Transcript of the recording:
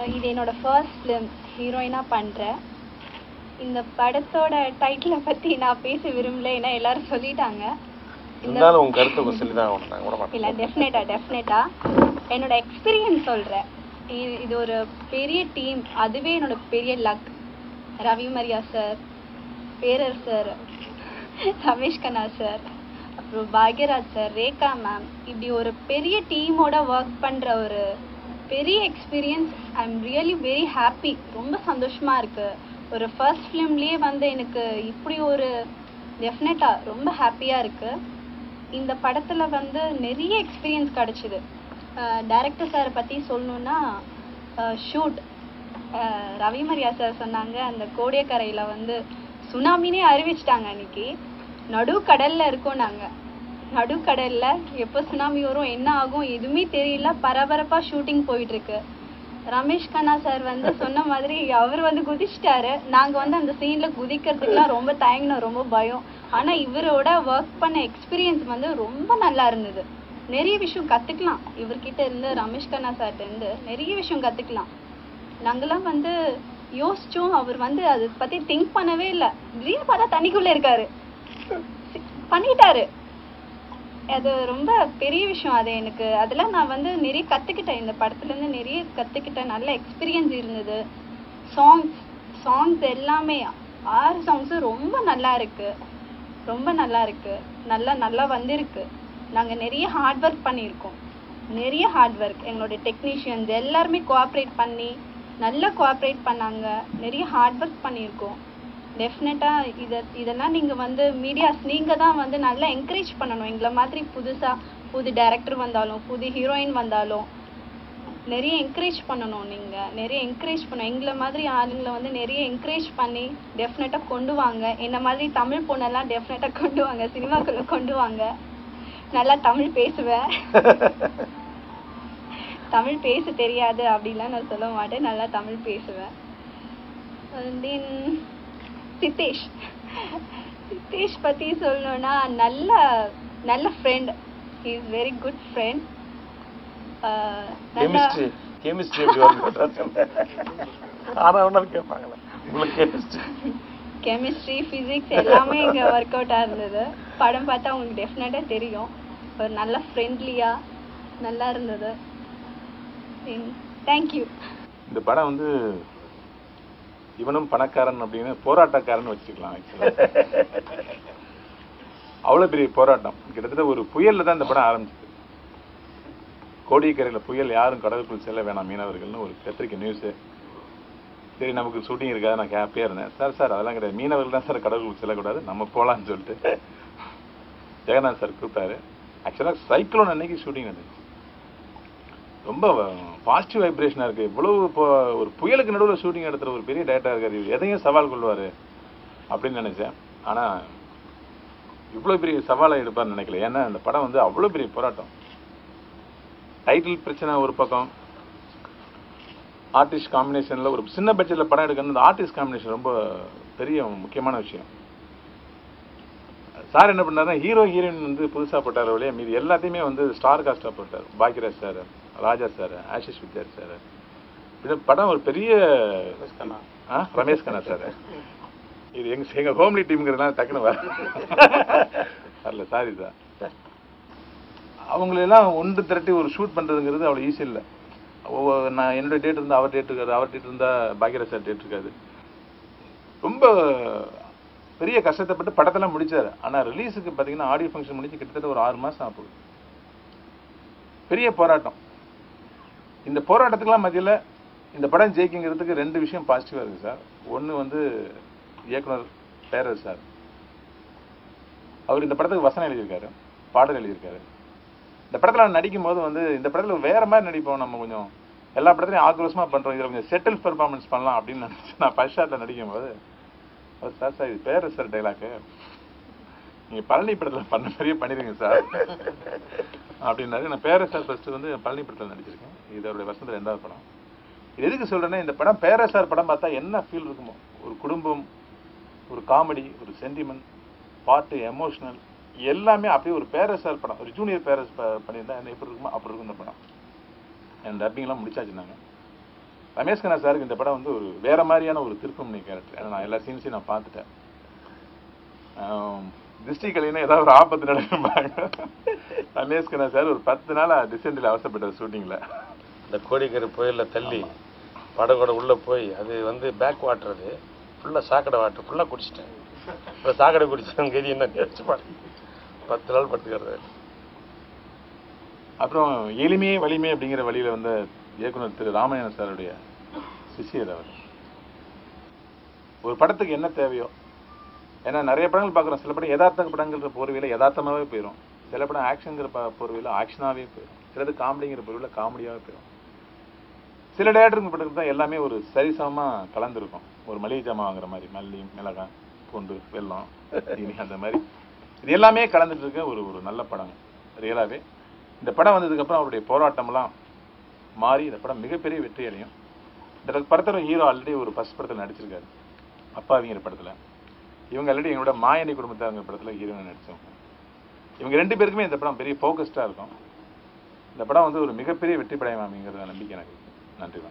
இது என்னோட first film ஹீரோயினாக பண்ணுறேன். இந்த படத்தோட டைட்டிலை பற்றி நான் பேச விரும்பல, ஏன்னா எல்லாரும் சொல்லிட்டாங்க. இல்லை, டெஃபினட்டாக என்னோட எக்ஸ்பீரியன்ஸ் சொல்கிறேன். இது ஒரு பெரிய டீம், அதுவே என்னோட பெரிய லக். ரவி மரியா சார், பேரர் சார், ரமேஷ் கண்ணா சார், அப்புறம் பாக்யராஜ் சார், ரேகா மேம், இப்படி ஒரு பெரிய டீமோட ஒர்க் பண்ணுற ஒரு பெரிய experience. I am really very happy. ரொம்ப சந்தோஷமாக இருக்குது. ஒரு ஃபர்ஸ்ட் ஃபிலிம்லேயே எனக்கு இப்படி ஒரு டெஃபினட்டாக ரொம்ப ஹாப்பியாக இருக்குது. இந்த படத்தில் நிறைய எக்ஸ்பீரியன்ஸ் கிடச்சிது. டைரக்டர் சாரை பற்றி சொல்லணுன்னா, ஷூட் ரவி மரியா சார் சொன்னாங்க, அந்த கோடியக்கரையில் சுனாமினே அறிவிச்சிட்டாங்க. அன்றைக்கி நடுக்கடலில் இருக்கோம். நாங்கள் நடுக்கடலில் எப்போ சுனாமி வரும், என்ன ஆகும் எதுவுமே தெரியல. பரபரப்பாக ஷூட்டிங் போயிட்டுருக்கு. ரமேஷ் கண்ணா சார் சொன்ன மாதிரி அவர் குதிச்சிட்டாரு. நாங்கள் அந்த சீனில் குதிக்கிறதுக்குலாம் ரொம்ப தயங்கினோம், ரொம்ப பயம். ஆனால் இவரோட ஒர்க் பண்ண எக்ஸ்பீரியன்ஸ் ரொம்ப நல்லா இருந்தது. நிறைய விஷயம் கற்றுக்கலாம் இவர்கிட்ட இருந்து, ரமேஷ் கண்ணா சார்கிட்டேருந்து நிறைய விஷயம் கற்றுக்கலாம். நாங்களாம் யோசித்தோம், அவர் அதை பற்றி திங்க் பண்ணவே இல்லை. திடீர்னு பார்த்தா தண்ணிக்குள்ளே இருக்காரு, பண்ணிட்டாரு. அது ரொம்ப பெரிய விஷயம். அது எனக்கு அதெல்லாம் நான் நிறைய கற்றுக்கிட்டேன். இந்த படத்துலேருந்து நிறைய கற்றுக்கிட்டேன். நல்ல எக்ஸ்பீரியன்ஸ் இருந்தது. சாங்ஸ் எல்லாமே 6 சாங்ஸும் ரொம்ப நல்லா இருக்குது, ரொம்ப நல்லா இருக்குது, நல்லா வந்திருக்கு. நாங்கள் நிறைய ஹார்ட் ஒர்க் பண்ணியிருக்கோம், நிறைய ஹார்ட் ஒர்க். எங்களோட டெக்னீஷியன்ஸ் எல்லாருமே கோஆப்ரேட் பண்ணி நல்லா கோஆப்ரேட் பண்ணாங்க. நிறைய ஹார்ட் ஒர்க் பண்ணியிருக்கோம். டெஃபினட்டாக இதெல்லாம் நீங்கள் மீடியாஸ் நீங்கள் தான் நல்லா என்கரேஜ் பண்ணணும். எங்களை மாதிரி புது டைரக்டர் வந்தாலும், புது ஹீரோயின் வந்தாலும் நிறைய என்கரேஜ் பண்ணணும். நீங்கள் நிறைய என்கரேஜ் பண்ணணும். எங்களை மாதிரி ஆளுங்களை நிறைய என்கரேஜ் பண்ணி டெஃபினட்டாக கொண்டு வாங்க. என்ன மாதிரி தமிழ் பொண்ணெல்லாம் டெஃபினட்டாக கொண்டு வாங்க, சினிமாக்குள்ளே கொண்டு வாங்க. நல்லா தமிழ் பேசுவேன். தமிழ் பேச தெரியாது அப்படின்லாம் நான் சொல்ல மாட்டேன், நல்லா தமிழ் பேசுவேன். தென் சித்தேஷ் பற்றி சொல்லணுன்னா, நல்ல friend. He is very good friend. Chemistry, physics எல்லாமே இங்கே ஒர்க் அவுட்டாக இருந்தது. படம் பார்த்தா உங்களுக்கு டெஃபினட்டாக தெரியும். ஒரு நல்ல ஃப்ரெண்ட்லியாக நல்லா இருந்தது. தேங்க்யூ. இந்த படம் இவனும் பணக்காரன் அப்படின்னு போராட்டக்காரன் வச்சுக்கலாம். அவ்வளோ பெரிய போராட்டம். கிட்டத்தட்ட ஒரு புயலில் தான் இந்த படம் ஆரம்பிச்சது. கோடியக்கரையில் புயல், யாரும் கடலுக்குள் செல்ல வேணாம் மீனவர்கள்னு ஒரு பத்திரிக்கை நியூஸு. சரி, நமக்கு ஷூட்டிங் இருக்காது, நான் ஹாப்பியாக இருந்தேன். சார் அதெல்லாம் கிடையாது, மீனவர்கள் தான் சார் கடலுக்குள் செல்லக்கூடாது, நம்ம போகலான்னு சொல்லிட்டு ஜெகநாத் சார் கூப்பிட்டாரு. ஆக்சுவலாக சைக்ளோன் அன்னைக்கு ஷூட்டிங் நடந்துச்சு. ரொம்ப பாசிட்டிவ் வைப்ரேஷனாக இருக்குது. இவ்வளவு இப்போ ஒரு புயலுக்கு நடுவில் ஷூட்டிங் எடுத்துகிற ஒரு பெரிய டேரக்டராக இருக்காரு, எதையும் சவால் கொள்வார் அப்படின்னு நினச்சேன். ஆனால் இவ்வளோ பெரிய சவாலை எடுப்பார்னு நினைக்கல. ஏன்னா அந்த படம் அவ்வளோ பெரிய போராட்டம். டைட்டில் பிரச்சனை ஒரு பக்கம், ஆர்டிஸ்ட் காம்பினேஷனில் ஒரு சின்ன பட்ஜெட்டில் படம் எடுக்கணும். இந்த ஆர்டிஸ்ட் காம்பினேஷன் ரொம்ப பெரிய முக்கியமான விஷயம். சார் என்ன பண்ணாருன்னா, ஹீரோ ஹீரோயின் புதுசாக போட்டார் வழியே, மீது எல்லாத்தையுமே ஸ்டார் காஸ்டாக போட்டார். பாக்யராஜ் சார், ராஜா சார், ஆஷிஷ் வித்யார் சார். இது படம் ஒரு பெரிய ரமேஷ் கண்ணா சார். இது எங்கள் ஹோம்லி டீமுங்கிறதுனால டக்குன்னு வரல, சாரி சார். அவங்களெல்லாம் ஒன்று திரட்டி ஒரு ஷூட் பண்ணுறதுங்கிறது அவ்வளோ ஈஸி இல்லை. நான் என்னோட டேட் இருந்தால் அவர் டேட் இருக்காது, அவர் டேட் இருந்தால் பாக்யராஜ் சார் டேட் இருக்காது. ரொம்ப பெரிய கஷ்டத்தைப்பட்டு படத்தெல்லாம் முடிச்சார். ஆனால் ரிலீஸுக்கு பார்த்தீங்கன்னா ஆடியோ ஃபங்க்ஷன் முடிச்சு கிட்டத்தட்ட ஒரு 6 மாதம் ஆகுது. பெரிய போராட்டம். இந்த போராட்டத்துக்கெல்லாம் மத்தியில் இந்த படம் ஜெயிக்குங்கிறதுக்கு 2 விஷயம் பாசிட்டிவாக இருக்குது சார். ஒன்று இயக்குனர் பேரர் சார். அவர் இந்த படத்துக்கு வசனம் எழுதியிருக்காரு, பாடல் எழுதியிருக்காரு. இந்த படத்தில் நான் நடிக்கும் போது இந்த படத்தில் வேறு மாதிரி நடிப்போம். நம்ம கொஞ்சம் எல்லா படத்துலையும் ஆக்ரோஷமாக பண்ணுறோம், இதில் கொஞ்சம் செட்டில் பெர்ஃபார்மன்ஸ் பண்ணலாம் அப்படின்னு நினச்சி நான் ஃபர்ஸ்ட் ஷாட்டில் நடிக்கும் போது, சார் இது பேரர் சார் டைலாக்கு, நீங்கள் பழனி படத்தில் பண்ண மாதிரியே பண்ணிடுங்க சார் அப்படின்னாரு. நான் பேரர் சார் ஃபஸ்ட்டு பழனி படத்தில் நடிச்சிருக்கேன். இதோடைய வருஷத்தில் 2வது படம். இது எதுக்கு சொல்கிறேன்னா, இந்த படம் பேரர் சார் படம் பார்த்தா என்ன ஃபீல் இருக்குமோ, ஒரு குடும்பம், ஒரு காமெடி, ஒரு சென்டிமெண்ட், பாட்டு, எமோஷனல் எல்லாமே அப்படியே ஒரு பேரஸ் சார் படம், ஒரு ஜூனியர் பேரஸ் பண்ணியிருந்தா என்ன எப்படி இருக்குமோ அப்படி இருக்கும் இந்த படம். என் டப்பிங்லாம் முடிச்சாச்சு. நாங்கள் ரமேஷ் கண்ணா சாருக்கு இந்த படம் வந்து ஒரு வேற மாதிரியான ஒரு திருப்பம் கேரக்டர். ஏன்னா நான் எல்லா சீன்ஸையும் நான் பார்த்துட்டேன். திருஷ்டி கலைன்னா ஏதாவது ஒரு ஆபத்து நடக்கும்பாங்க. ரமேஷ் கண்ணா சார் ஒரு 10 நாள் டிசென்டில் அவசரப்பட்ட ஷூட்டிங்ல. இந்த கோடிக்கரை புயலில் தள்ளி படகோட உள்ளே போய் அது வந்து பேக் வாட்டர், அது ஃபுல்லாக சாக்கடை வாட்டர் ஃபுல்லாக குடிச்சிட்டேன். இப்போ சாக்கடை குடிச்சவங்க கதி என்ன நினச்சி பாருங்க. 10 நாள் பட்டுக்கிறது. அப்புறம் எளிமையே வலிமை அப்படிங்கிற வழியில வந்து இயக்குனர் திரு ராமாயணன் சாருடைய சிஷியர் அவர். ஒரு படத்துக்கு என்ன தேவையோ, ஏன்னா நிறைய படங்கள் பார்க்குறோம். சில படம் யதார்த்த படங்கிற போர்வையில் யதார்த்தமாகவே போயிடும். சில படம் ஆக்ஷனுங்கிற போர்வையில் ஆக்ஷனாகவே போயிடும். சிலது காமெடிங்கிற போர்வையில் காமெடியாகவே போயிடும். சில டேரக்டருங்க படத்துக்கு தான் எல்லாமே ஒரு சரிசமமாக கலந்துருக்கும். ஒரு மளிகை ஜாமான் வாங்குற மாதிரி மல்லி, மிளகாய், பூண்டு, வெல்லம், இனி அந்த மாதிரி இது எல்லாமே கலந்துட்டு இருக்க ஒரு ஒரு நல்ல படம் ரியலாகவே. இந்த படம் வந்ததுக்கப்புறம் அவருடைய போராட்டம்லாம் மாறி இந்த படம் மிகப்பெரிய வெற்றி அடையும். இந்த படத்தோட ஹீரோ ஆல்ரெடி ஒரு ஃபர்ஸ்ட் படத்தில் நடிச்சிருக்காரு, அப்பாவிங்கிற படத்தில். இவங்க ஆல்ரெடி எங்களோட மாயனி குடும்பத்தாருங்கிற படத்தில் ஹீரோயின் நடித்தவங்க. இவங்க 2 பேருக்குமே இந்த படம் பெரிய ஃபோக்கஸ்டாக இருக்கும். இந்த படம் வந்து ஒரு மிகப்பெரிய வெற்றி படையும் அப்படிங்கிற நம்பிக்கை எனக்கு. நன்றி.